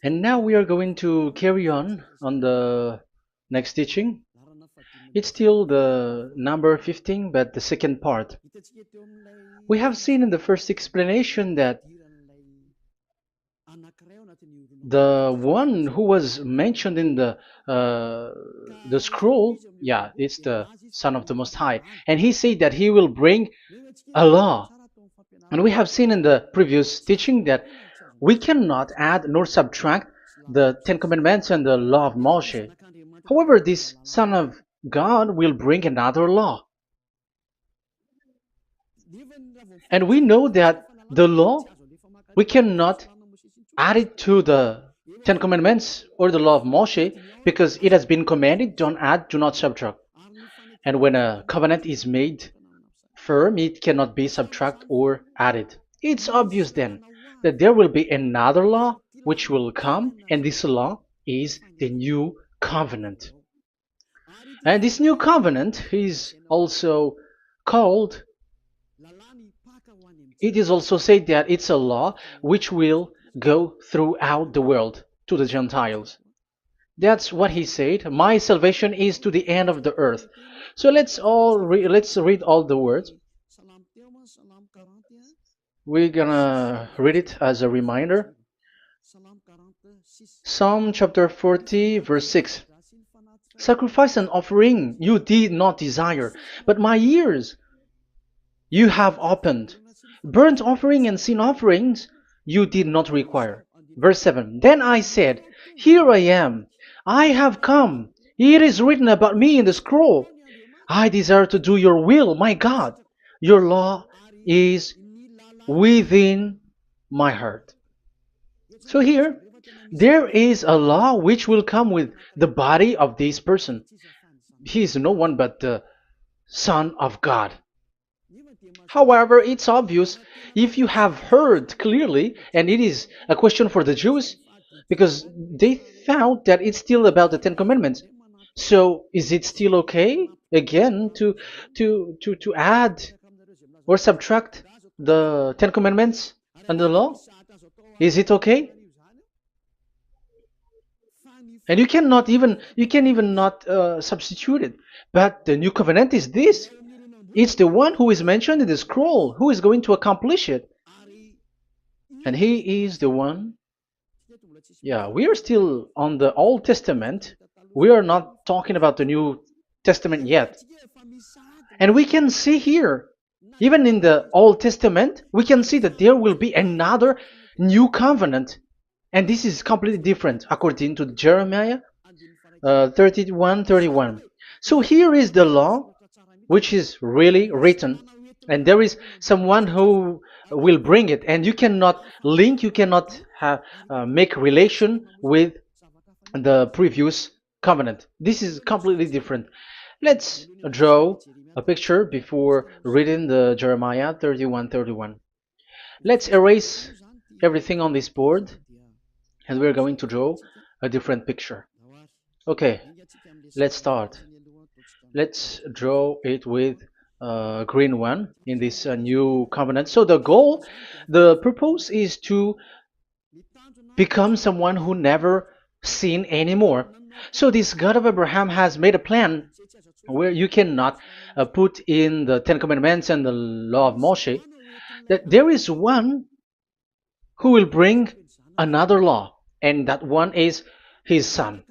And now we are going to carry on the next teaching. It's still the number 15, but the second part. We have seen in the first explanation that the one who was mentioned in the scroll, yeah, it's the Son of the Most High, and he said that he will bring a law. And we have seen in the previous teaching that we cannot add nor subtract the Ten Commandments and the law of Moshe. However, this Son of God will bring another law. And we know that the law, we cannot add it to the Ten Commandments or the law of Moshe because it has been commanded, don't add, do not subtract. And when a covenant is made firm, it cannot be subtracted or added. It's obvious then that there will be another law which will come, and this law is the new covenant. And this new covenant is also called, it is also said that it's a law which will go throughout the world to the Gentiles. That's what he said. My salvation is to the end of the earth. So let's read all the words. We're gonna read it as a reminder. Psalm chapter 40, verse 6. Sacrifice and offering you did not desire, but my ears you have opened. Burnt offering and sin offerings you did not require. Verse 7. Then I said, here I am. I have come. It is written about me in the scroll. I desire to do your will, my God. Your law is within my heart. So here, there is a law which will come with the body of this person. He is no one but the Son of God. However, it's obvious if you have heard clearly, and it is a question for the Jews, because they found that it's still about the Ten Commandments. So is it still okay again to add or subtract the Ten Commandments and the law? Is it okay? And you can even not substitute it. But the new covenant is this. It's the one who is mentioned in the scroll who is going to accomplish it. And he is the one. Yeah, we are still on the Old Testament. We are not talking about the New Testament yet. And we can see here, even in the Old Testament, we can see that there will be another new covenant. And this is completely different according to Jeremiah 31:31. So here is the law which is really written, and there is someone who will bring it, and you cannot link, you cannot make relation with the previous covenant. This is completely different. Let's draw a picture before reading the Jeremiah 31:31. Let's erase everything on this board, and we're going to draw a different picture. Okay, let's start. Let's draw it with a green one in this new covenant. So the purpose is to become someone who never sin anymore. So this God of Abraham has made a plan where you cannot put in the Ten Commandments and the law of Moshe, that there is one who will bring another law, and that one is his son.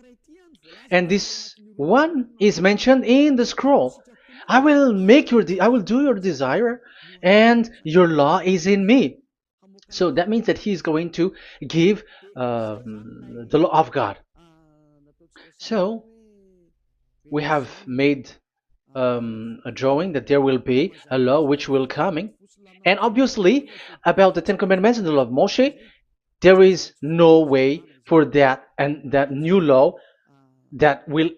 And this one is mentioned in the scroll. I will do your desire, and your law is in me. So that means that he is going to give the law of God. So we have made a drawing that there will be a law which will coming, and obviously about the Ten Commandments and the law of Moshe, there is no way for that and that new law that will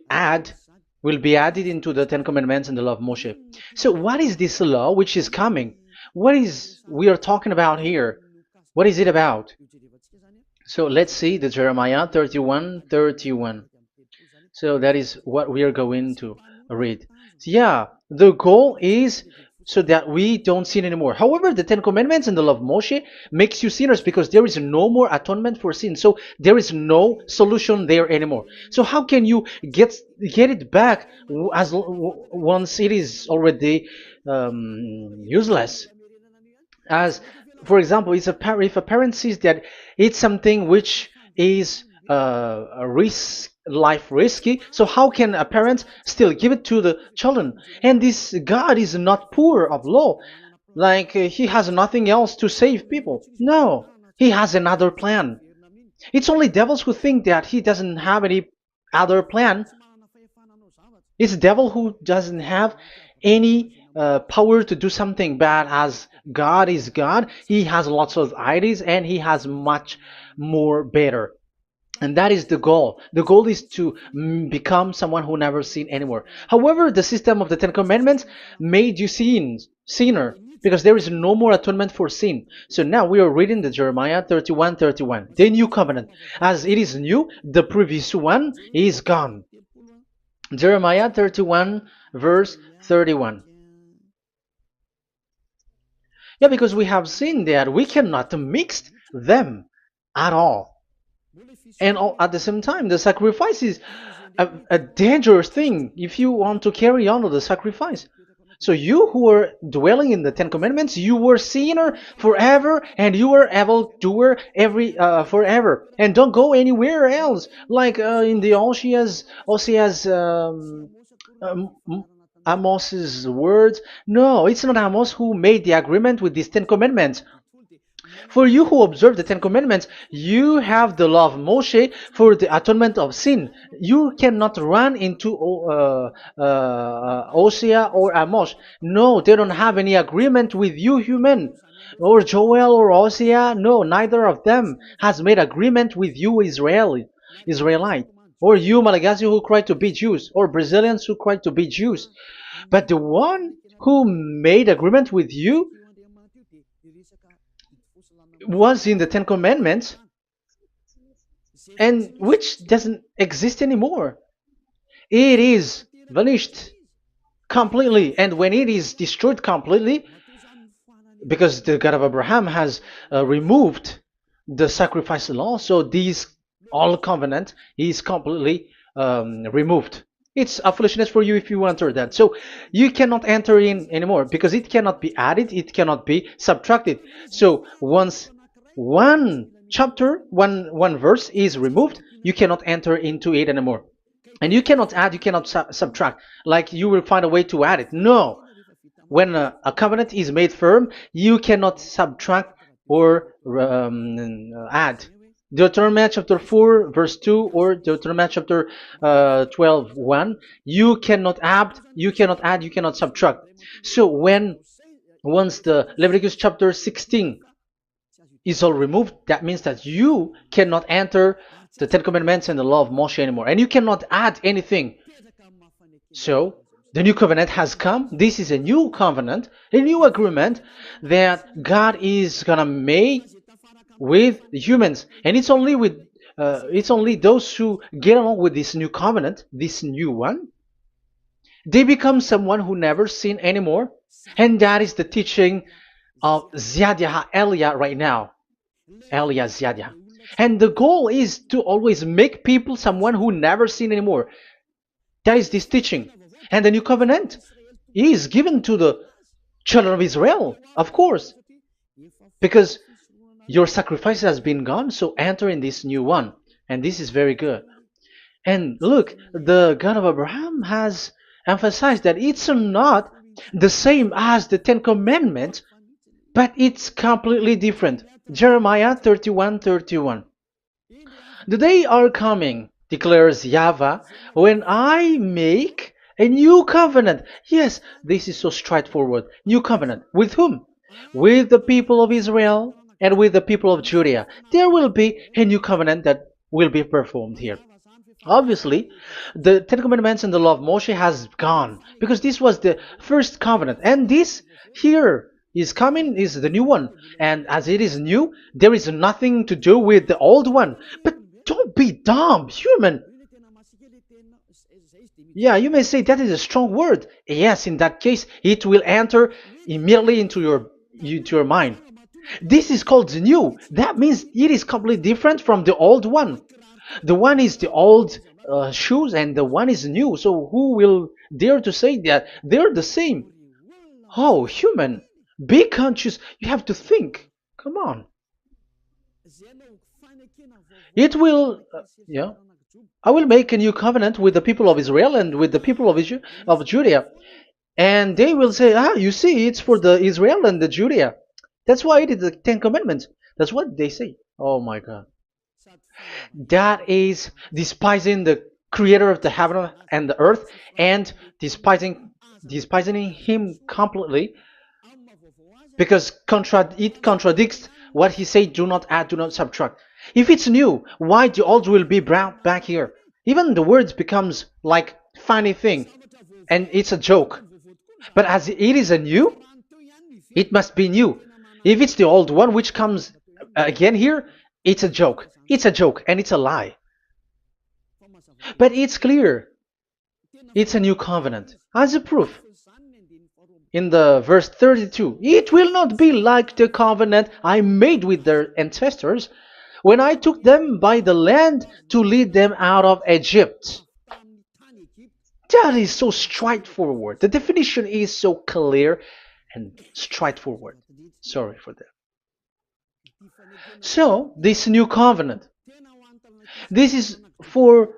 be added into the Ten Commandments and the law of Moshe. So what is this law which is coming? What is we are talking about here? What is it about? So let's see the Jeremiah 31:31. So that is what we are going to read. So yeah, the goal is so that we don't sin anymore. However, the Ten Commandments and the law of Moshe makes you sinners because there is no more atonement for sin. So there is no solution there anymore. So how can you get it back once it is already useless? As for example, if a parent sees that it's something which is a risk life risky, so how can a parent still give it to the children? And this God is not poor of law, like he has nothing else to save people. No, he has another plan. It's only devils who think that he doesn't have any other plan. It's the devil who doesn't have any power to do something bad. As God is God, he has lots of ideas and he has much more better. And that is the goal. The goal is to become someone who never sin anymore. However, the system of the Ten Commandments made you sinner, because there is no more atonement for sin. So now we are reading the Jeremiah 31:31, the new covenant. As it is new, the previous one is gone. Jeremiah 31 verse 31. Yeah, because we have seen that we cannot mix them at all. And at the same time, the sacrifice is a dangerous thing if you want to carry on with the sacrifice. So you who are dwelling in the Ten Commandments, you were sinner forever, and you were evil doer forever, and don't go anywhere else. Like in the Osea's Amos's words. No, it's not Amos who made the agreement with these Ten Commandments. For you who observe the Ten Commandments, you have the law of Moshe for the atonement of sin. You cannot run into Osea or Amos. No, they don't have any agreement with you, human. Or Joel or Osea. No, neither of them has made agreement with you, Israelite. Or you, Malagasy, who cry to be Jews. Or Brazilians who cry to be Jews. But the one who made agreement with you was in the Ten Commandments, and which doesn't exist anymore. It is vanished completely, and when it is destroyed completely, because the God of Abraham has removed the sacrifice law, so this all covenant is completely removed. It's a foolishness for you if you enter that. So you cannot enter in anymore because it cannot be added, it cannot be subtracted. So once one chapter, one verse is removed, you cannot enter into it anymore. And you cannot add, you cannot subtract. Like you will find a way to add it. No. When a covenant is made firm, you cannot subtract or add. Deuteronomy chapter 4 verse 2 or Deuteronomy chapter 12 1, you cannot add, you cannot subtract. So once the Leviticus chapter 16 is all removed, that means that you cannot enter the Ten Commandments and the law of Moshe anymore, and you cannot add anything. So the new covenant has come. This is a new covenant, a new agreement that God is gonna make with humans, and it's only those who get along with this new covenant, this new one, they become someone who never sin anymore. And that is the teaching of Ziadia Elia right now, Elia Ziadia. And the goal is to always make people someone who never sin anymore. That is this teaching. And the new covenant is given to the children of Israel, of course, because your sacrifice has been gone, so enter in this new one. And this is very good. And look, the God of Abraham has emphasized that it's not the same as the Ten Commandments, but it's completely different. Jeremiah 31:31. The day are coming, declares YAHVAH, when I make a new covenant. Yes, this is so straightforward. New covenant. With whom? With the people of Israel and with the people of Judea. There will be a new covenant that will be performed here. Obviously, the Ten Commandments and the law of Moshe has gone because this was the first covenant, and this here is coming is the new one. And as it is new, there is nothing to do with the old one. But don't be dumb, human. Yeah, you may say that is a strong word. Yes, in that case, it will enter immediately into your mind. This is called the new. That means it is completely different from the old one. The one is the old shoes and the one is new. So who will dare to say that they're the same? Oh, human, be conscious. You have to think. Come on. It will, yeah. I will make a new covenant with the people of Israel and with the people of Judea. And they will say, ah, you see, it's for the Israel and the Judea. That's why it is the Ten Commandments. That's what they say. Oh my God. That is despising the creator of the heaven and the earth and despising him completely because it contradicts what he said, do not add, do not subtract. If it's new, why the old will be brought back here? Even the words becomes like funny thing and it's a joke. But as it is a new, it must be new. If it's the old one which comes again here, it's a joke. It's a joke and it's a lie. But it's clear. It's a new covenant. As a proof, in the verse 32, it will not be like the covenant I made with their ancestors when I took them by the land to lead them out of Egypt. That is so straightforward. The definition is so clear and straightforward. Sorry for that. So, this new covenant, this is for,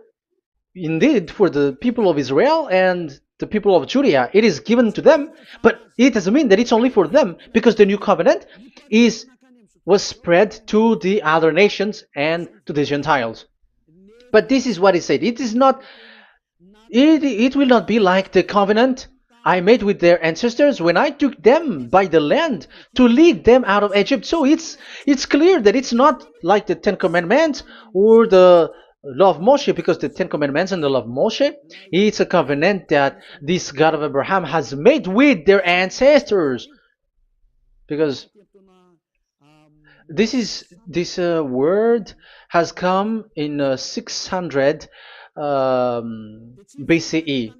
indeed, for the people of Israel and the people of Judea. It is given to them, but it doesn't mean that it's only for them, because the new covenant was spread to the other nations and to the Gentiles. But this is what it said. It is not. It will not be like the covenant I made with their ancestors when I took them by the land to lead them out of Egypt. So it's clear that it's not like the Ten Commandments or the law of Moshe, because the Ten Commandments and the law of Moshe, it's a covenant that this God of Abraham has made with their ancestors. Because this word has come in 600 BCE.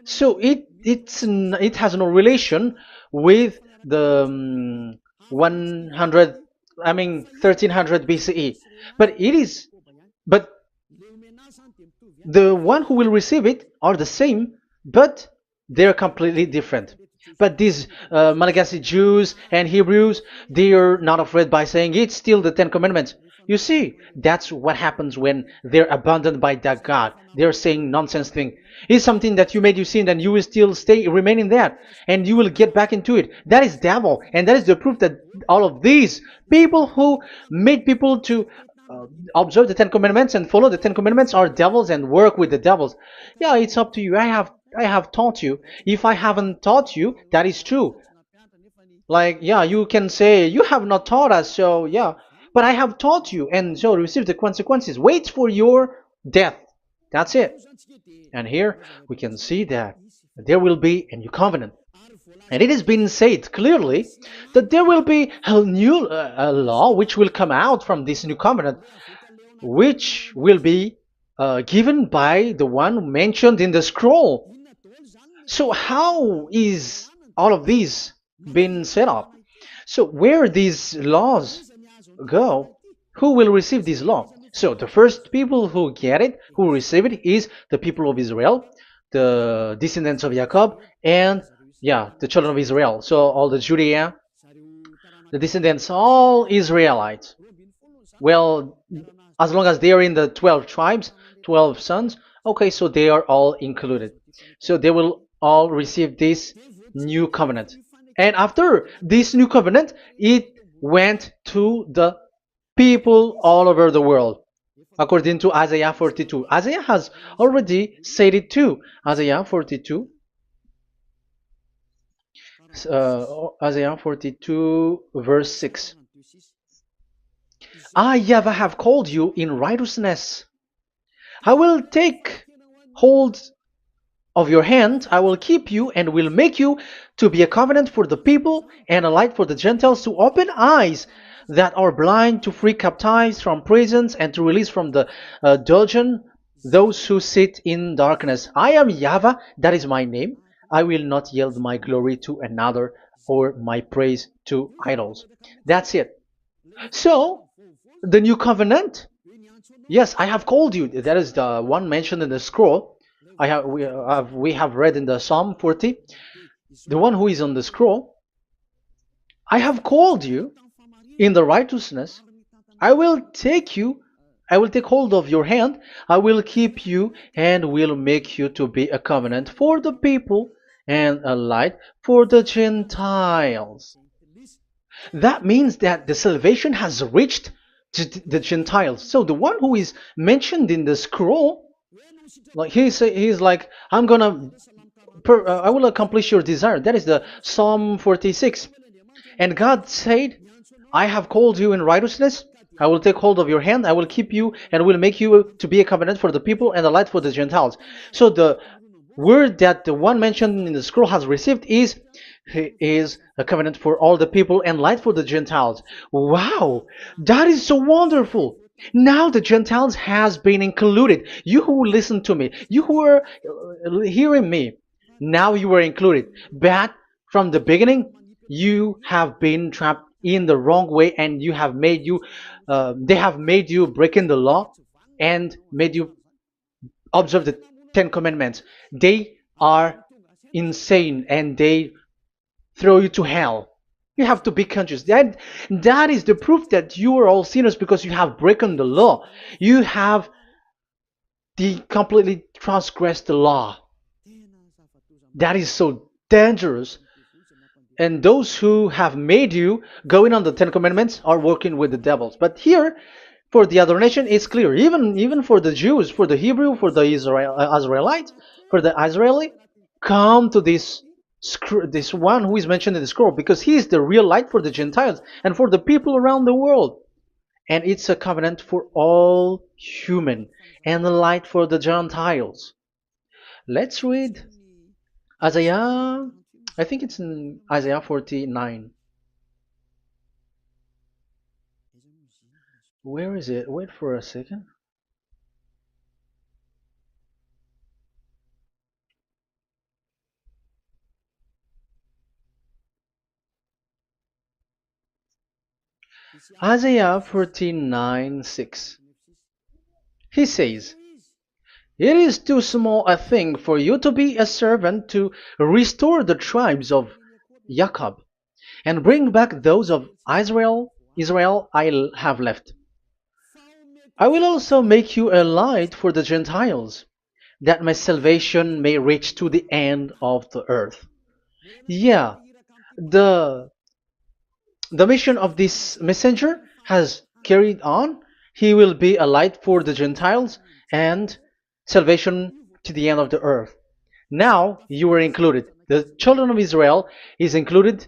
So it has no relation with the 1300 BCE. But the one who will receive it are the same, but they're completely different. But these Malagasy Jews and Hebrews, they are not afraid by saying it's still the Ten Commandments. You see, that's what happens when they're abandoned by that God. They're saying nonsense thing. It's something that you made you sin, and you will still remain in that, and you will get back into it. That is devil, and that is the proof that all of these people who made people to observe the Ten Commandments and follow the Ten Commandments are devils and work with the devils. Yeah, it's up to you. I have taught you. If I haven't taught you, that is true. Like, yeah, you can say you have not taught us, so yeah. But I have taught you, and so receive the consequences. Wait for your death. That's it. And here we can see that there will be a new covenant. And it has been said clearly that there will be a new law which will come out from this new covenant, which will be given by the one mentioned in the scroll. So how is all of these been set up? So where these laws go, who will receive this law? So the first people who get it, who receive it, is the people of Israel, the descendants of Jacob, and yeah, the children of Israel. So all the Judea, the descendants, all Israelites. Well, as long as they are in the 12 tribes, 12 sons, okay, so they are all included. So they will all receive this new covenant. And after this new covenant, it went to the people all over the world, according to Isaiah 42. Isaiah has already said it too. Isaiah 42. Isaiah 42 verse 6. I, YAHVAH, have called you in righteousness. I will take hold of your hand, I will keep you and will make you to be a covenant for the people and a light for the Gentiles, to open eyes that are blind, to free captives from prisons, and to release from the dungeon those who sit in darkness. I am YAHVAH, that is my name. I will not yield my glory to another or my praise to idols. That's it. So, the new covenant. Yes, I have called you. That is the one mentioned in the scroll. We have read in the Psalm 40. The one who is on the scroll. I have called you in the righteousness. I will take you. I will take hold of your hand. I will keep you and will make you to be a covenant for the people and a light for the Gentiles. That means that the salvation has reached to the Gentiles. So the one who is mentioned in the scroll, like he's like, I will accomplish your desire. That is the Psalm 46. And God said, I have called you in righteousness. I will take hold of your hand. I will keep you and will make you to be a covenant for the people and a light for the Gentiles. So the word that the one mentioned in the scroll has received is he is a covenant for all the people and light for the Gentiles. Wow, that is so wonderful. Now the Gentiles has been included. You who listen to me, you who are hearing me, now you are included. But from the beginning, you have been trapped in the wrong way, and they have made you breaking the law and made you observe the Ten Commandments. They are insane and they throw you to hell. You have to be conscious. That is the proof that you are all sinners because you have broken the law. You have completely transgressed the law. That is so dangerous. And those who have made you going on the Ten Commandments are working with the devils. But here, for the other nation, it's clear. Even for the Jews, for the Hebrew, for the Israelite, for the Israeli, come to this one who is mentioned in the scroll because he is the real light for the Gentiles and for the people around the world. And it's a covenant for all human and a light for the Gentiles. Let's read Isaiah. I think it's in Isaiah 49. Where is it? Wait for a second. Isaiah 49:6. He says, it is too small a thing for you to be a servant to restore the tribes of Jacob and bring back those of Israel I have left. I will also make you a light for the Gentiles, that my salvation may reach to the end of the earth. Yeah, the the mission of this messenger has carried on. He will be a light for the Gentiles and salvation to the end of the earth. Now you are included. The children of Israel is included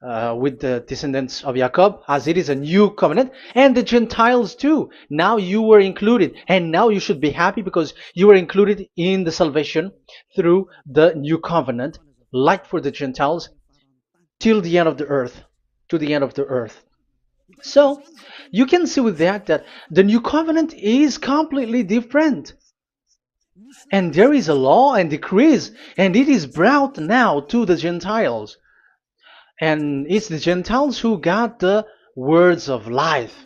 with the descendants of Jacob, as it is a new covenant, and the Gentiles too. Now you were included, and now you should be happy because you were included in the salvation through the new covenant, light for the Gentiles, till the end of the earth, to the end of the earth. So you can see with that the new covenant is completely different. And there is a law and decrees, and it is brought now to the Gentiles. And it's the Gentiles who got the words of life.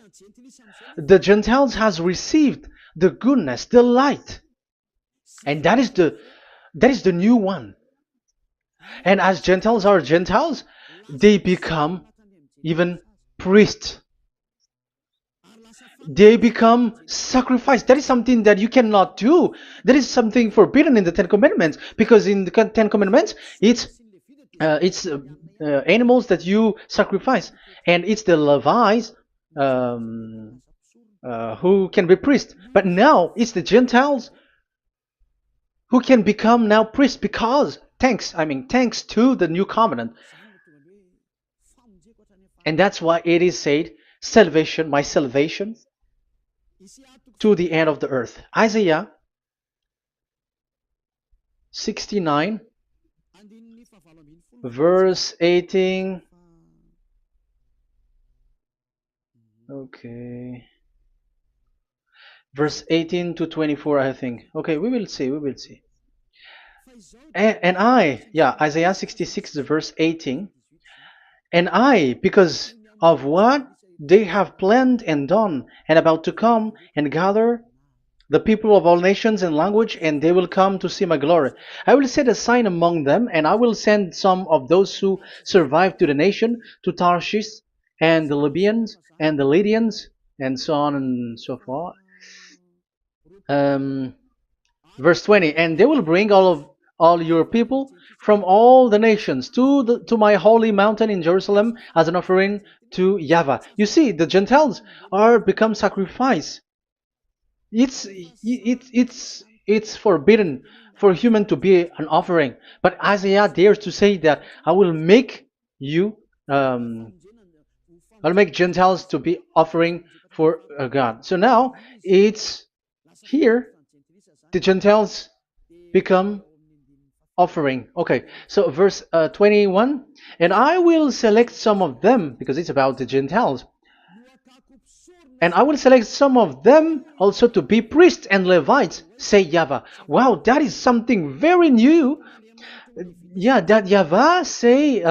The Gentiles has received the goodness, the light. And that is the new one. And as Gentiles are Gentiles, they become even priests. They become sacrificed. That is something that you cannot do. That is something forbidden in the Ten Commandments, because in the Ten Commandments, it's animals that you sacrifice, and it's the Levites um, who can be priests. But now it's the Gentiles who can become now priests because thanks to the new covenant. And that's why it is said, salvation, my salvation to the end of the earth. Isaiah 69 verse 18. Okay. verse 18 to 24, I think. Okay, we will see, we will see. Yeah, Isaiah 66, verse 18. And I, because of what they have planned and done, and about to come and gather the people of all nations and language, and they will come to see my glory. I will set a sign among them, and I will send some of those who survive to the nation, to Tarshish, and the Libyans, and the Lydians, and so on and so forth. Um, Verse 20, and they will bring all your people from all the nations to my holy mountain in Jerusalem as an offering to YAHVAH. You see, the Gentiles are become sacrifice. It's forbidden for human to be an offering, but Isaiah dares to say that I will make you I'll make Gentiles to be offering for God. So now it's here the Gentiles become offering. Okay, so verse 21, and I will select some of them, because it's about the Gentiles, and I will select some of them also to be priests and Levites, say YAHVAH. Wow, that is something very new. Yeah, that YAHVAH say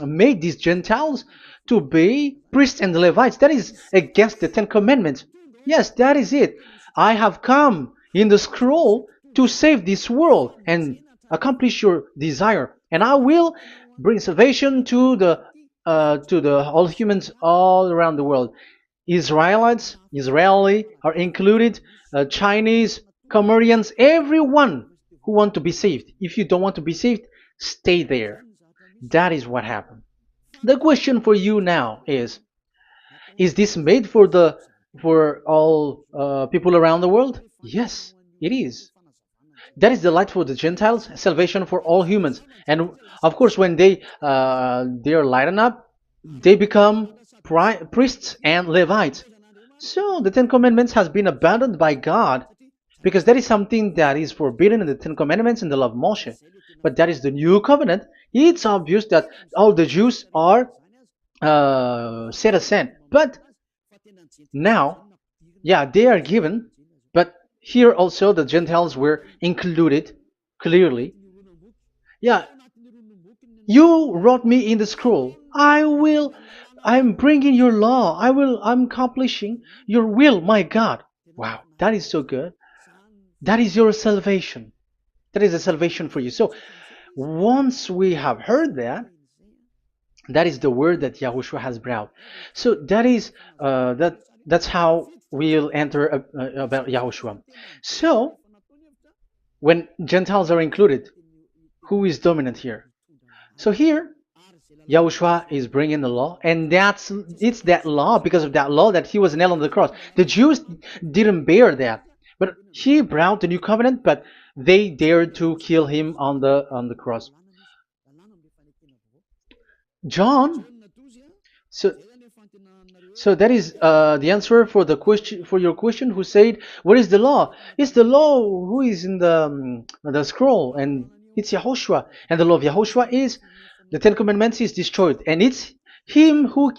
made these Gentiles to be priests and Levites. That is against the Ten Commandments. Yes, that is it. I have come in the scroll to save this world and accomplish your desire, and I will bring salvation to the all humans all around the world. Israeli are included, Chinese, Comorians, everyone who want to be saved. If you don't want to be saved, stay there. That is what happened. The question for you now is this made for all people around the world? Yes, it is. That is the light for the Gentiles, salvation for all humans. And of course, when they are lightened up, they become priests and Levites. So the Ten Commandments has been abandoned by God, because that is something that is forbidden in the Ten Commandments and the law of Moshe. But that is the new covenant. It's obvious that all the Jews are set aside. But now, yeah, they are given, but here also the Gentiles were included clearly. Yeah, you wrote me in the scroll. I'm bringing your law. I'm accomplishing your will, my God. Wow, that is so good. That is your salvation. That is a salvation for you. So once we have heard that, that is the word that Yahushua has brought. So that's how we'll enter about Yahushua. So when Gentiles are included, who is dominant here? So here, Yahushua is bringing the law, and it's that law, because of that law, that he was nailed on the cross. The Jews didn't bear that, but he brought the new covenant, but they dared to kill him on the cross. John, so so that is the answer for your question. Who said, "What is the law?" It's the law who is in the scroll, and it's Yahushua. And the law of Yahushua is the Ten Commandments is destroyed, and it's him who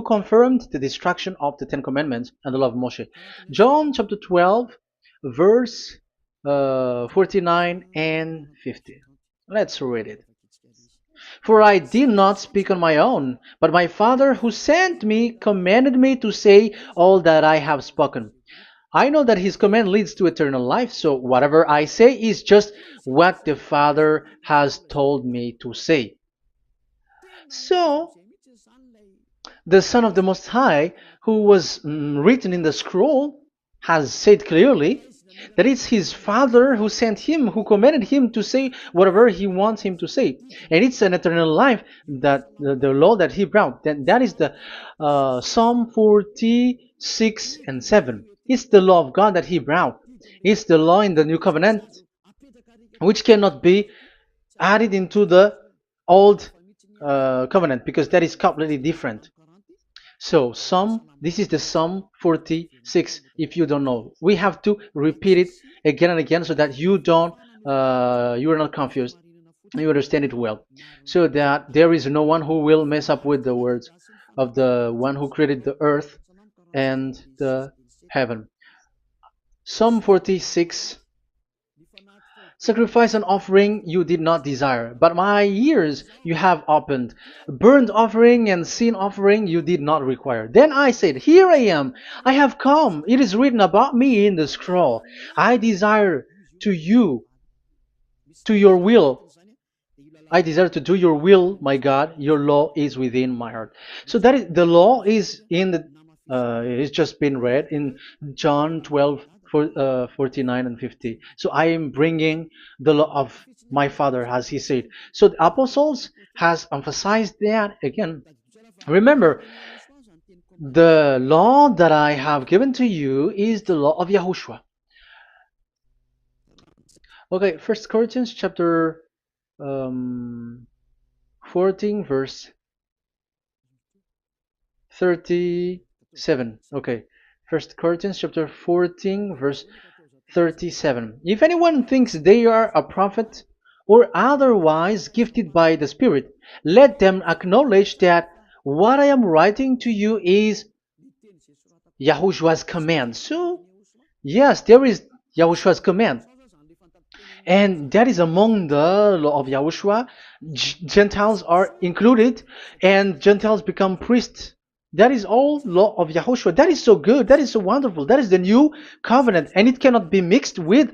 confirmed the destruction of the Ten Commandments and the law of Moshe. John chapter 12, verse 49 and 50. Let's read it. For I did not speak on my own, but my Father who sent me commanded me to say all that I have spoken. I know that his command leads to eternal life, so whatever I say is just what the Father has told me to say. So, the Son of the Most High, who was written in the scroll, has said clearly that it's his Father who sent him, who commanded him to say whatever he wants him to say. And it's an eternal life, that the law that he brought. That is the Psalm 46 and 7. It's the law of God that he brought. It's the law in the new covenant, which cannot be added into the old covenant, because that is completely different. So this is the Psalm 46. If you don't know, we have to repeat it again and again, so that you are not confused. You understand it well, so that there is no one who will mess up with the words of the one who created the earth and the heaven. Psalm 46. Sacrifice and offering you did not desire, but my ears you have opened. Burnt offering and sin offering you did not require. Then I said, here I am, I have come. It is written about me in the scroll. I desire to you, to your will. I desire to do your will, my God. Your law is within my heart. So that is the law is in the. It's just been read in John 12, 49 and 50. So I am bringing the law of my Father, as he said. So the apostles has emphasized that again. Remember, the law that I have given to you is the law of Yahushua. Okay, First Corinthians chapter 14 verse 37. Okay, First Corinthians chapter 14 verse 37. If anyone thinks they are a prophet or otherwise gifted by the Spirit, let them acknowledge that what I am writing to you is Yahushua's command. So yes, there is Yahushua's command, and that is among the law of Yahushua. Gentiles are included, and Gentiles become priests. That is all law of Yahushua. That is so good. That is so wonderful. That is the new covenant, and it cannot be mixed with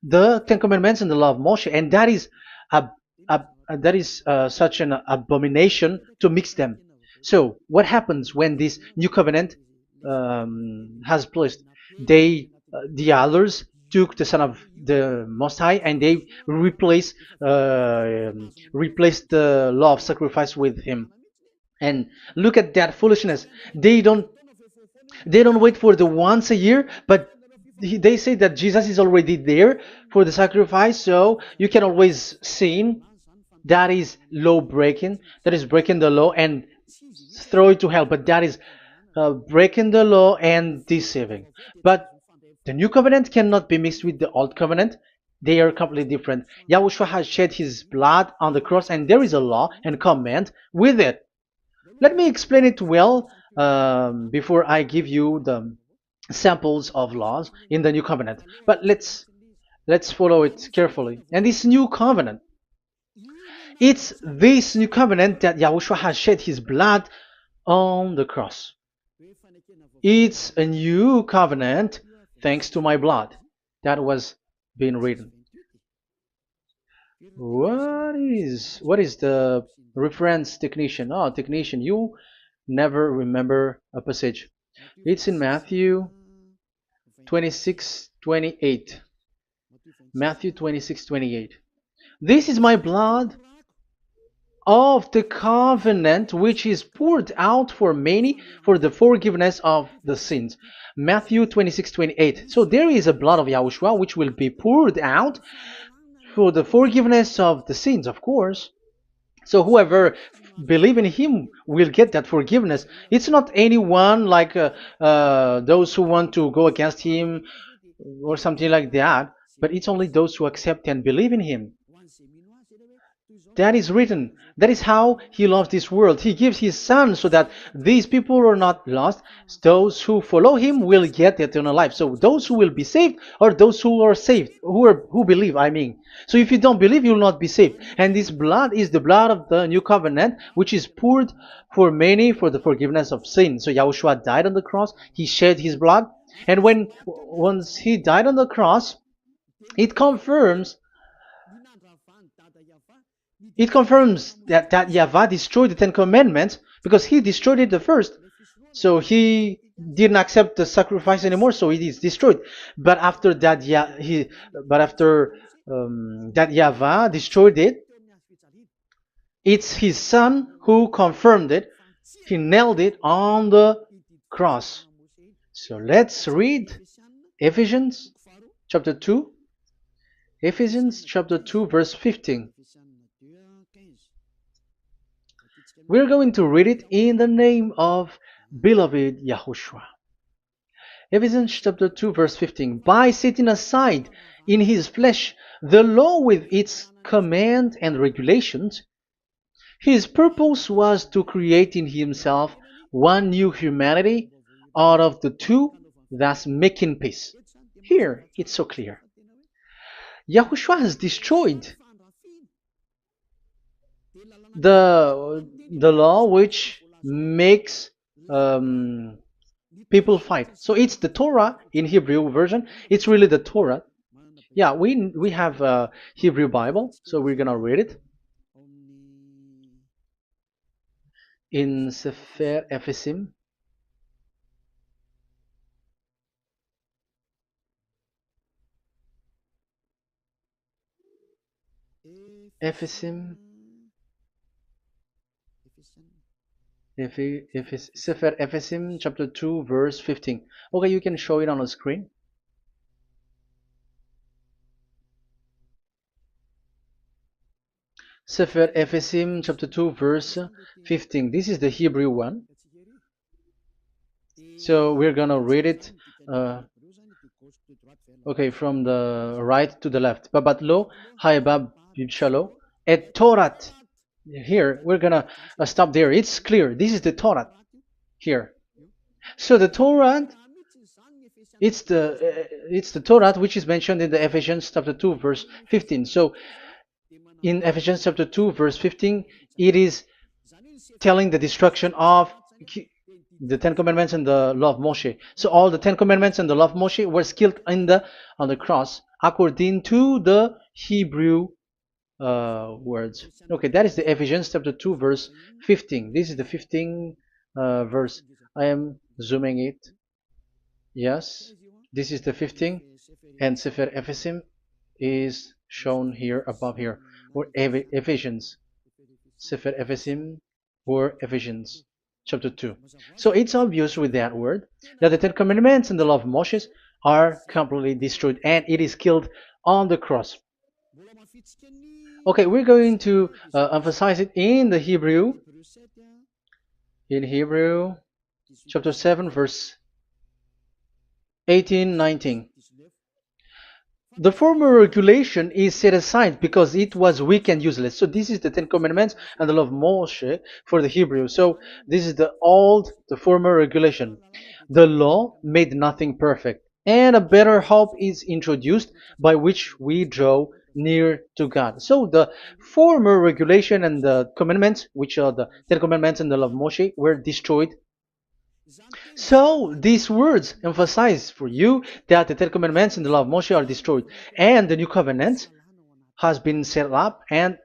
the Ten Commandments and the law of Moshe. And that is such an abomination to mix them. So what happens when this new covenant has placed? The others took the Son of the Most High and they replaced the law of sacrifice with him. And look at that foolishness. They don't wait for the once a year, but they say that Jesus is already there for the sacrifice, so you can always sin. That is law breaking. That is breaking the law and throw it to hell. But that is breaking the law and deceiving. But the new covenant cannot be mixed with the old covenant. They are completely different. Yahushua has shed his blood on the cross, and there is a law and command with it. Let me explain it well before I give you the samples of laws in the new covenant. But let's follow it carefully. And this new covenant, it's this new covenant that Yahushua has shed his blood on the cross. It's a new covenant thanks to my blood. That was being written. What is the reference technician? Oh, technician, you never remember a passage. It's in Matthew 26:28. Matthew 26:28. This is my blood of the covenant which is poured out for many for the forgiveness of the sins. Matthew 26:28. So there is a blood of Yahushua which will be poured out for the forgiveness of the sins, of course. So whoever believe in him will get that forgiveness. It's not anyone like those who want to go against him or something like that, but it's only those who accept and believe in him. That is written. That is how he loves this world. He gives his son so that these people are not lost. Those who follow him will get eternal life. So those who will be saved are those who are saved, who believe, I mean. So if you don't believe, you will not be saved. And this blood is the blood of the new covenant, which is poured for many for the forgiveness of sin. So Yahushua died on the cross. He shed his blood. And once he died on the cross, it confirms that YAHVAH destroyed the Ten Commandments because he destroyed it the first. So he didn't accept the sacrifice anymore, so it is destroyed. But after that, that YAHVAH destroyed it, it's his son who confirmed it. He nailed it on the cross. So let's read Ephesians chapter 2. Ephesians chapter 2 verse 15. We're going to read it in the name of beloved Yahushua. Ephesians chapter 2 verse 15. By setting aside in his flesh the law with its command and regulations, his purpose was to create in himself one new humanity out of the two, thus making peace. Here, it's so clear. Yahushua has destroyed the law which makes people fight. So it's the Torah in Hebrew version. It's really the Torah. Yeah, we have a Hebrew Bible, so we're gonna read it in Sefer Ephesim. Ephesim. Sefer Ephesim chapter 2 verse 15. Okay, you can show it on the screen. Sefer Ephesim chapter 2 verse 15. This is the Hebrew one. So we're gonna read it okay, from the right to the left. Babat lo haibab shalo et Torat. Here we're gonna stop there. It's clear. This is the Torah here. So the Torah, it's the Torah which is mentioned in the Ephesians chapter 2 verse 15. So in Ephesians chapter 2 verse 15, it is telling the destruction of the Ten Commandments and the law of Moshe. So all the Ten Commandments and the law of Moshe were killed on the cross according to the Hebrew words. Okay, that is the Ephesians chapter 2 verse 15. This is the 15 verse. I am zooming it. Yes, this is the 15, and Sefer Ephesim is shown here above here, or Ephesians. Sefer Ephesim or Ephesians chapter 2. So it's obvious with that word that the Ten Commandments and the law of Moses are completely destroyed, and it is killed on the cross. Okay, we're going to emphasize it in the Hebrew. In Hebrew chapter 7 verse 18-19. The former regulation is set aside because it was weak and useless. So this is the Ten Commandments and the law of Moshe for the Hebrew. So this is the former regulation. The law made nothing perfect, and a better hope is introduced by which we draw near to God. So the former regulation and the commandments, which are the Ten Commandments and the law of Moshe, were destroyed. So these words emphasize for you that the Ten Commandments and the law of Moshe are destroyed, and the new covenant has been set up, and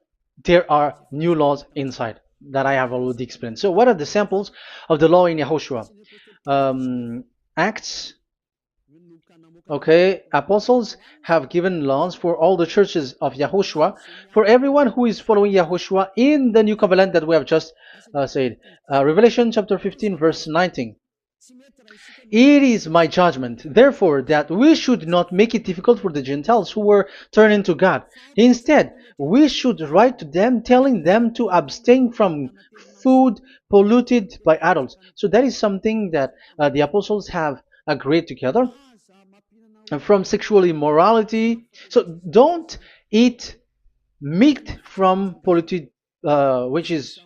there are new laws inside that I have already explained. So what are the samples of the law in Yahushua? Acts. Okay, apostles have given laws for all the churches of Yahushua, for everyone who is following Yahushua in the new covenant that we have just said. Revelation chapter 15 verse 19. It is my judgment, therefore, that we should not make it difficult for the Gentiles who were turning to God. Instead, we should write to them telling them to abstain from food polluted by idols. So that is something that the apostles have agreed together. And from sexual immorality. So don't eat meat from polluted, which is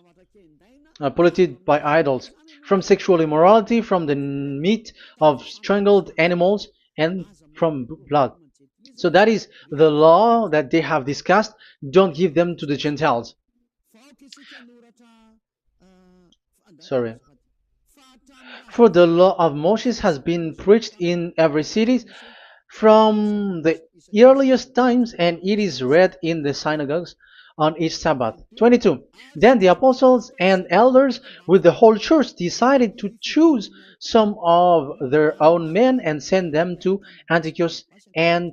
polluted by idols, from sexual immorality, from the meat of strangled animals, and from blood. So that is the law that they have discussed. Don't give them to the Gentiles. Sorry. For the law of Moses has been preached in every city from the earliest times, and it is read in the synagogues on each Sabbath. 22. Then the apostles and elders with the whole church decided to choose some of their own men and send them to Antioch and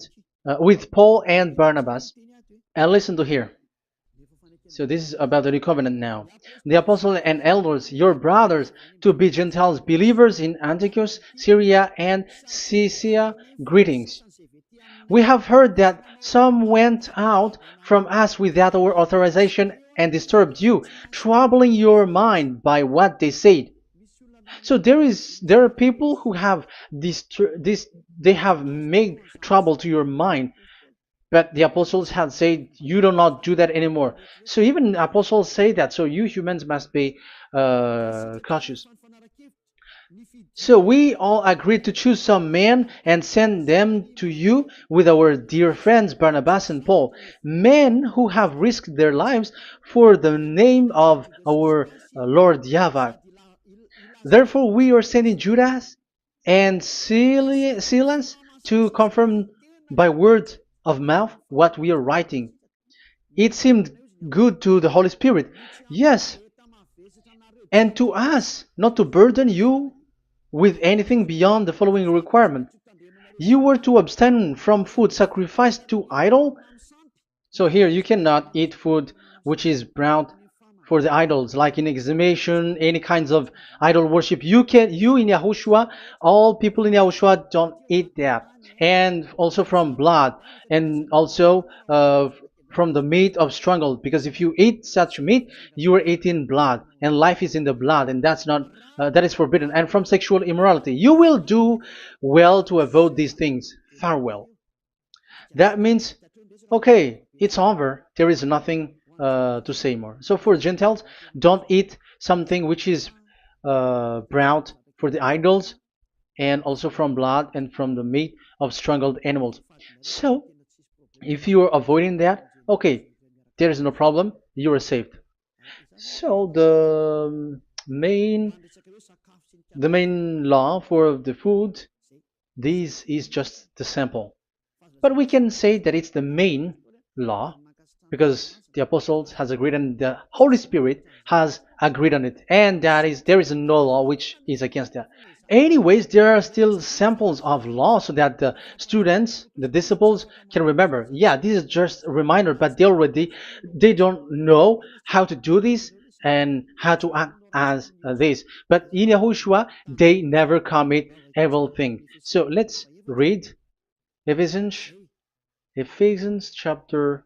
with Paul and Barnabas. And listen to here. So this is about the new covenant now. The apostles and elders, your brothers, to be Gentiles believers in Antioch, Syria, and Cilicia, greetings. We have heard that some went out from us without our authorization and disturbed you, troubling your mind by what they said. So there are people who have they have made trouble to your mind. But the apostles had said, you do not do that anymore. So even apostles say that. So you humans must be cautious. So we all agreed to choose some men and send them to you with our dear friends Barnabas and Paul, men who have risked their lives for the name of our Lord YAHVAH. Therefore, we are sending Judas and Silas to confirm by word of mouth what we are writing. It seemed good to the Holy Spirit, yes, and to us, not to burden you with anything beyond the following requirement. You were to abstain from food sacrificed to idol. So here you cannot eat food which is brought for the idols, like in exhumation, any kinds of idol worship. You in Yahushua, all people in Yahushua don't eat that, and also from blood, and also from the meat of strangled. Because if you eat such meat, you are eating blood, and life is in the blood, and that's not that is forbidden. And from sexual immorality, you will do well to avoid these things. Farewell. That means, okay, it's over. There is nothing to say more. So for Gentiles, don't eat something which is brought for the idols, and also from blood and from the meat of strangled animals. So if you are avoiding that, okay, there is no problem. You are saved. So the main law for the food, this is just the sample. But we can say that it's the main law because the apostles has agreed and the Holy Spirit has agreed on it, and that is there is no law which is against that. Anyways, there are still samples of law so that the students, the disciples, can remember. Yeah, this is just a reminder, but they don't know how to do this and how to act as this. But in Yahushua, they never commit evil thing. So let's read Ephesians Ephesians chapter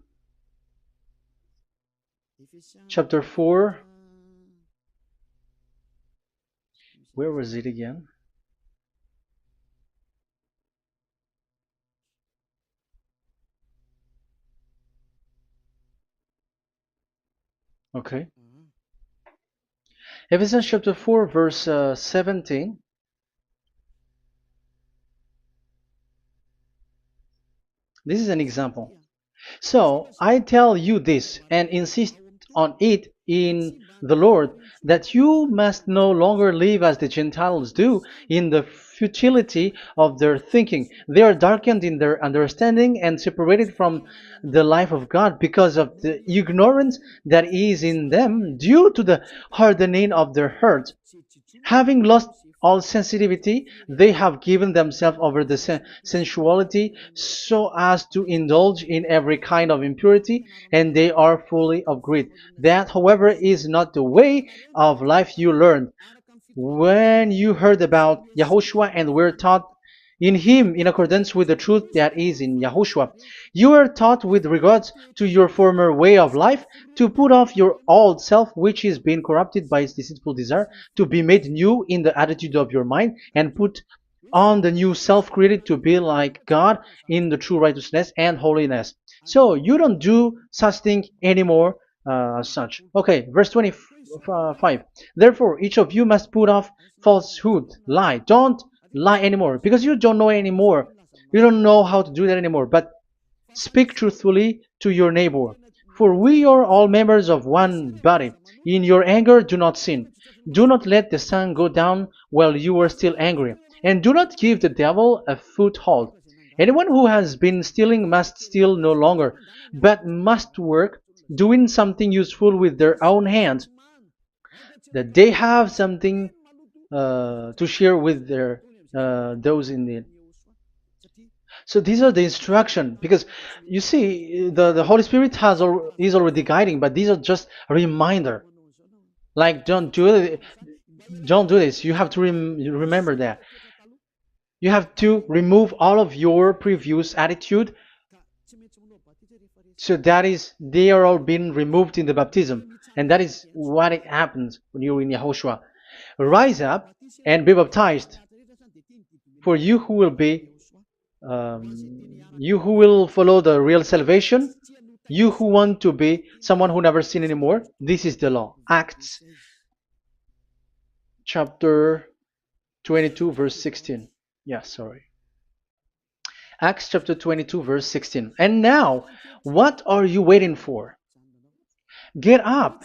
4. Where was it again? Okay. Ephesians chapter 4 verse 17. This is an example. So I tell you this and insist on it in the Lord, that you must no longer live as the Gentiles do in the futility of their thinking. They are darkened in their understanding and separated from the life of God because of the ignorance that is in them due to the hardening of their hearts. Having lost all sensitivity, they have given themselves over the sensuality so as to indulge in every kind of impurity, and they are fully of greed. That, however, is not the way of life you learned when you heard about Yahushua and were taught in him in accordance with the truth that is in Yahushua. You are taught with regards to your former way of life to put off your old self, which is being corrupted by its deceitful desire, to be made new in the attitude of your mind, and put on the new self created to be like God in the true righteousness and holiness. So you don't do such thing anymore. Such. Okay, verse 25. Therefore, each of you must put off falsehood, lie. Don't lie anymore because you don't know anymore. You don't know how to do that anymore. But speak truthfully to your neighbor. For we are all members of one body. In your anger, do not sin. Do not let the sun go down while you are still angry. And do not give the devil a foothold. Anyone who has been stealing must steal no longer, but must work, doing something useful with their own hands, that they have something to share with their those in need. So these are the instruction because you see the Holy Spirit is already guiding, but these are just a reminder. Like don't do this. You have to remember that. You have to remove all of your previous attitude. So that is they are all being removed in the baptism, and that is what it happens when you're in Yahushua. Rise up and be baptized, for you who will follow the real salvation, you who want to be someone who never sin anymore. This is the law. Acts chapter 22 verse 16. Yeah, sorry. Acts chapter 22 verse 16. And now, what are you waiting for? Get up.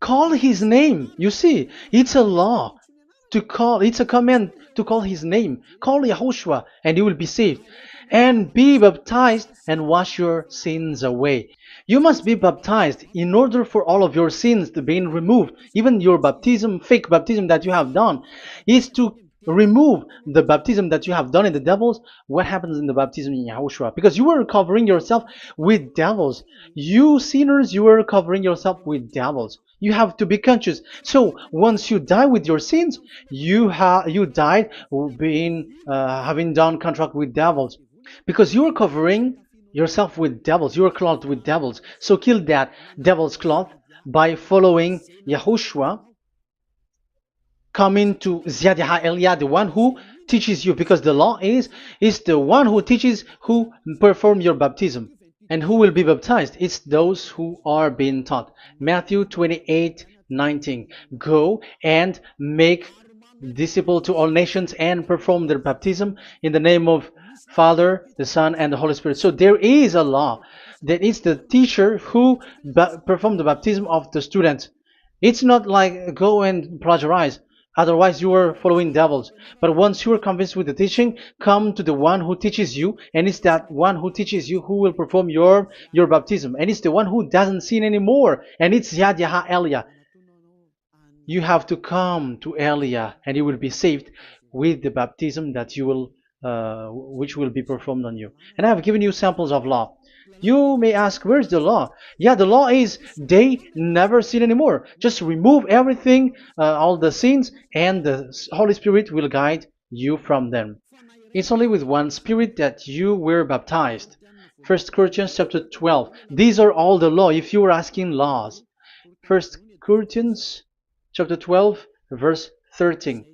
Call his name. You see, it's a law to call, it's a command to call his name. Call Yahushua and you will be saved. And be baptized and wash your sins away. You must be baptized in order for all of your sins to be removed. Even your baptism, fake baptism that you have done, is to remove the baptism that you have done in the devils. What happens in the baptism in Yahushua? Because you were covering yourself with devils. You sinners, you were covering yourself with devils. You have to be conscious. So once you die with your sins, you died being having done contract with devils, because you are covering yourself with devils. You are clothed with devils. So kill that devil's cloth by following Yahushua, coming to Ziad Elia, the one who teaches you, because the law is the one who teaches who perform your baptism. And who will be baptized? It's those who are being taught. Matthew 28:19. Go and make disciple to all nations and perform their baptism in the name of Father, the Son, and the Holy Spirit. So there is a law that is the teacher who perform the baptism of the students. It's not like go and plagiarize. Otherwise, you are following devils. But once you are convinced with the teaching, come to the one who teaches you, and it's that one who teaches you who will perform your baptism. And it's the one who doesn't sin anymore. And it's Yad Yah Elia. You have to come to Elia, and you will be saved with the baptism that you will, which will be performed on you. And I have given you samples of law. You may ask, where's the law? Yeah, the law is they never sin anymore. Just remove everything, all the sins, and the Holy Spirit will guide you from them. It's only with one Spirit that you were baptized. 1 Corinthians chapter 12. These are all the law, if you were asking laws. 1 Corinthians chapter 12, verse 13.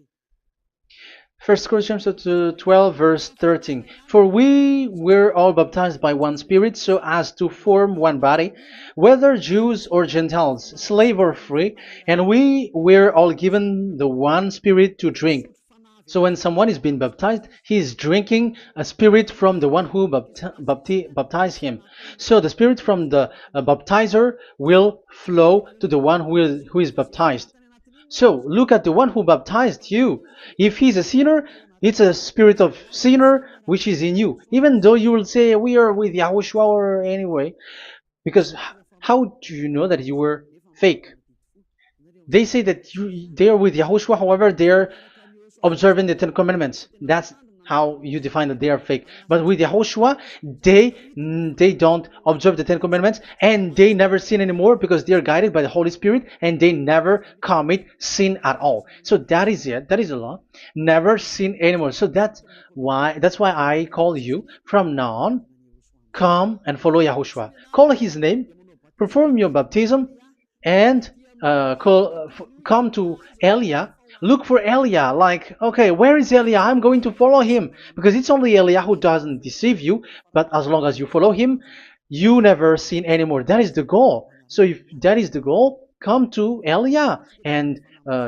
1 Corinthians chapter 12, verse 13. For we were all baptized by one Spirit, so as to form one body, whether Jews or Gentiles, slave or free, and we were all given the one Spirit to drink. So when someone is being baptized, he is drinking a spirit from the one who baptized him. So the spirit from the baptizer will flow to the one who is baptized. So look at the one who baptized you. If he's a sinner, it's a spirit of sinner which is in you. Even though you will say we are with YAHOSHUAH or anyway, because how do you know that you were fake? They say that they are with YAHOSHUAH, however, they are observing the Ten Commandments. That's how you define that they are fake. But with YAHOSHUAH, they don't observe the Ten Commandments, and they never sin anymore because they are guided by the Holy Spirit, and they never commit sin at all. So that is it. That is the law. Never sin anymore. So that's why I call you from now on. Come and follow YAHOSHUAH. Call his name, perform your baptism, and come to Elia. Look for Elia, like, okay, where is Elia? I'm going to follow him, because it's only Elia who doesn't deceive you. But as long as you follow him, you never sin anymore. That is the goal. So if that is the goal, come to Elia, and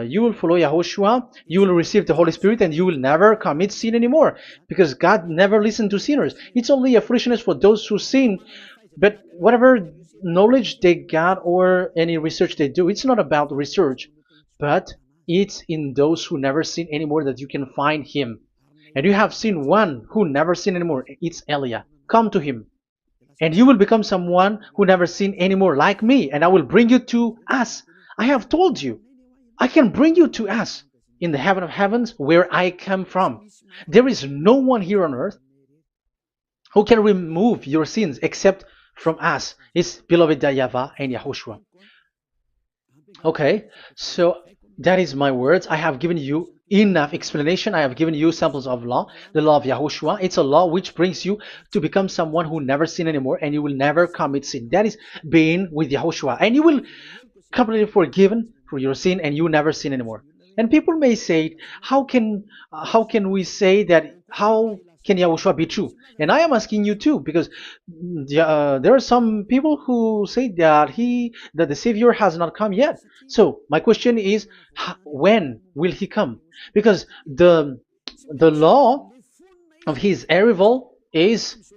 you will follow YAHOSHUAH. You will receive the Holy Spirit, and you will never commit sin anymore, because God never listened to sinners. It's only a foolishness for those who sin. But whatever knowledge they got or any research they do, it's not about research, but it's in those who never sin anymore that you can find him. And you have seen one who never sin anymore. It's Elia. Come to him, and you will become someone who never sin anymore, like me, and I will bring you to us. I have told you, I can bring you to us in the heaven of heavens, where I come from. There is no one here on earth who can remove your sins except from us. It's beloved YAHVAH and YAHOSHUAH. Okay, so that is my words. I have given you enough explanation. I have given you samples of law, the law of YAHOSHUAH. It's a law which brings you to become someone who never sin anymore, and you will never commit sin. That is being with YAHOSHUAH, and you will completely forgiven for your sin, and you never sin anymore. And people may say, how can we say that? How can Yahushua be true? And I am asking you too, because there are some people who say that the Savior has not come yet. So my question is, when will he come? Because the law of his arrival is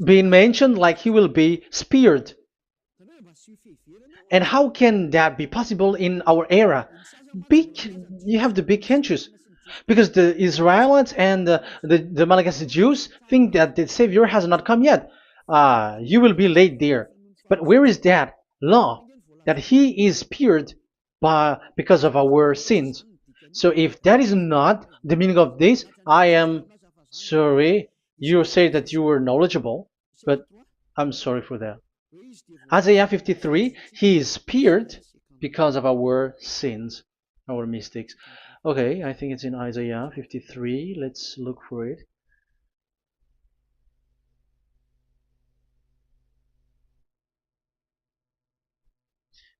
being mentioned like he will be speared. And how can that be possible in our era? You have to be conscious. Because the Israelites and the Malagasy Jews think that the Savior has not come yet. You will be late there. But where is that law? That he is speared because of our sins. So if that is not the meaning of this, I am sorry. You say that you were knowledgeable, but I'm sorry for that. Isaiah 53, he is speared because of our sins, our mistakes. Okay, I think it's in Isaiah 53. Let's look for it.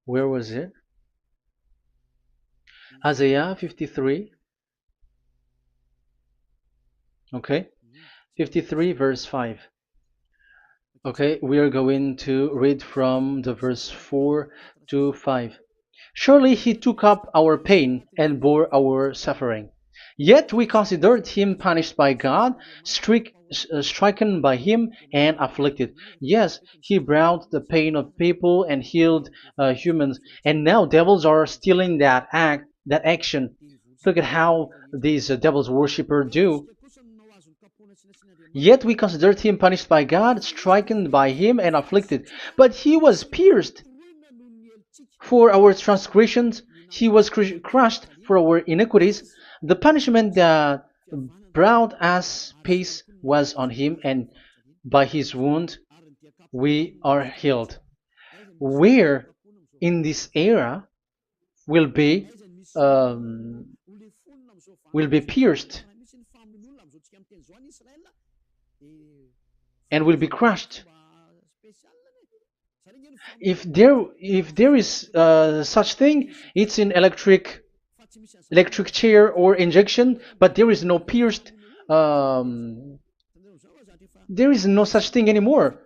Where was it? Isaiah 53. Okay, 53 verse 5. Okay, we are going to read from the verse 4 to 5. Surely he took up our pain and bore our suffering. Yet we considered him punished by God, stricken by him, and afflicted. Yes, he brought the pain of people and healed humans. And now devils are stealing that action. Look at how these devils worshippers do. Yet we considered him punished by God, stricken by him, and afflicted. But he was pierced for our transgressions, he was crushed for our iniquities. The punishment that brought us peace was on him, and by his wound we are healed. Where in this era will be um, will be pierced and will be crushed. If there is such thing, it's in electric chair or injection, but there is no pierced. Um, there is no such thing anymore.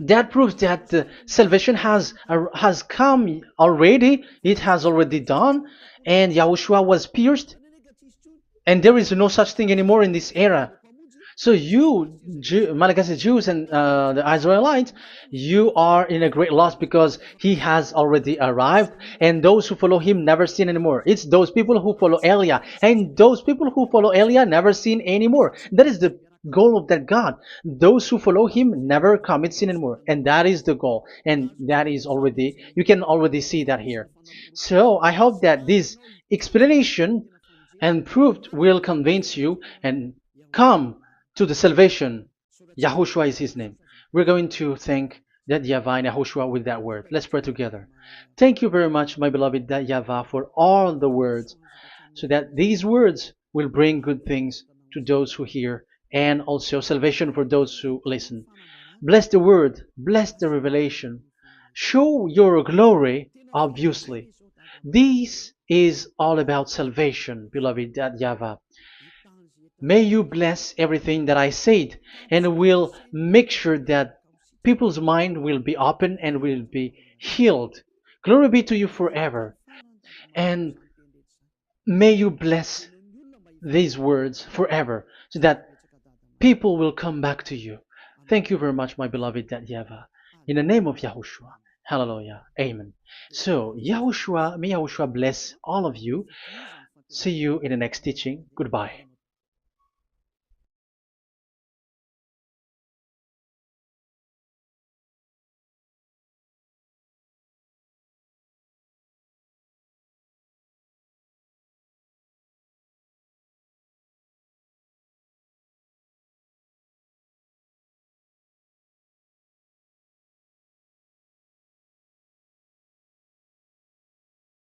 That proves that salvation has come already. It has already done, and Yahushua was pierced, and there is no such thing anymore in this era. So you, Malagasy Jews and the Israelites, you are in a great loss because he has already arrived, and those who follow him never sin anymore. It's those people who follow Elia, and those people who follow Elia never sin anymore. That is the goal of that God. Those who follow him never commit sin anymore, and that is the goal. And that is already, you can already see that here. So I hope that this explanation and proof will convince you and come to the salvation. Yahushua is his name. We're going to thank that YAHVAH and Yahushua with that word. Let's pray together. Thank you very much, my beloved that YAHVAH, for all the words, so that these words will bring good things to those who hear, and also salvation for those who listen. Bless the word, bless the revelation. Show your glory, obviously. This is all about salvation, beloved that YAHVAH. May you bless everything that I said, and will make sure that people's mind will be open and will be healed. Glory be to you forever. And may you bless these words forever, so that people will come back to you. Thank you very much, my beloved YAHVAH. In the name of Yahushua. Hallelujah. Amen. So, Yahushua, may Yahushua bless all of you. See you in the next teaching. Goodbye.